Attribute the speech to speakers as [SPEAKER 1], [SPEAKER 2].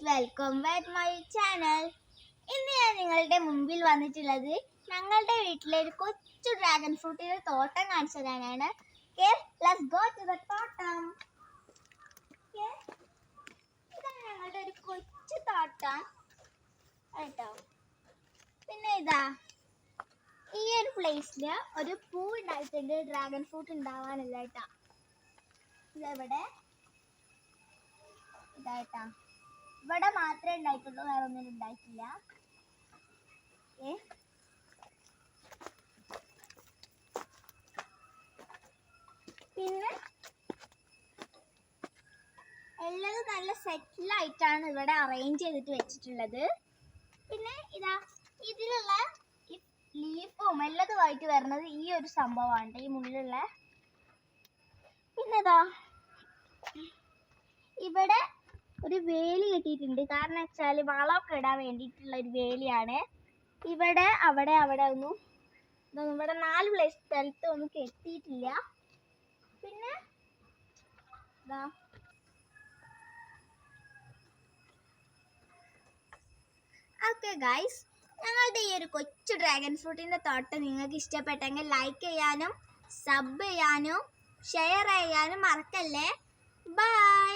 [SPEAKER 1] Welcome back my channel. ഇന്ന് ഞാൻ നിങ്ങളുടെ മുമ്പിൽ വന്നിട്ടുള്ളത് ഞങ്ങളുടെ വീട്ടിലെ ഒരു കൊച്ചു ഡ്രാഗൺ ഫ്രൂട്ടിന്റെ തോട്ടം കാണിച്ചു തരാനാണ്. ലെറ്റ്സ് ഗോ ടു ദ തോട്ടം. ഇതാണ് ഞങ്ങളുടെ ഒരു കൊച്ചു തോട്ടം കേട്ടോ. പിന്നെ ഇതാ ഈ ഒരു പ്ലേസിൽ ഒരു പൂ ഉണ്ടായിട്ടുണ്ട്, ഡ്രാഗൺ ഫ്രൂട്ട് ഉണ്ടാവാനില്ല കേട്ടോ. ഇതെവിടെ ഇതായിട്ടാ, ഇവിടെ മാത്രമേ ഉണ്ടായിട്ടുള്ളൂ, വേറെ ഒന്നും ഉണ്ടായിട്ടില്ല. പിന്നെ എല്ലാം നല്ല സെറ്റിലായിട്ടാണ് ഇവിടെ അറേഞ്ച് ചെയ്തിട്ട് വെച്ചിട്ടുള്ളത്. പിന്നെ ഇതാ ഇതിലുള്ള ഈ ലീഫും എല്ലാതുമായിട്ട് വരുന്നത് ഈ ഒരു സംഭവമാണ്, ഈ മുന്നിലുള്ള. പിന്നെ ഇതാ ഇവിടെ ഒരു വേലി കെട്ടിയിട്ടുണ്ട്, കാരണം വെച്ചാൽ വളമൊക്കെ ഇടാൻ വേണ്ടിയിട്ടുള്ള ഒരു വേലിയാണ്. ഇവിടെ അവിടെ ഒന്നും ഇവിടെ 4 സ്ഥലത്ത് ഒന്നും കെട്ടിയിട്ടില്ല. പിന്നെ ഓക്കെ ഗൈസ്, ഞങ്ങളുടെ ഈ ഒരു കൊച്ചു ഡ്രാഗൺ ഫ്രൂട്ടിൻ്റെ തോട്ടം നിങ്ങൾക്ക് ഇഷ്ടപ്പെട്ടെങ്കിൽ ലൈക്ക് ചെയ്യാനും സബ് ചെയ്യാനും ഷെയർ ചെയ്യാനും മറക്കല്ലേ. ബൈ.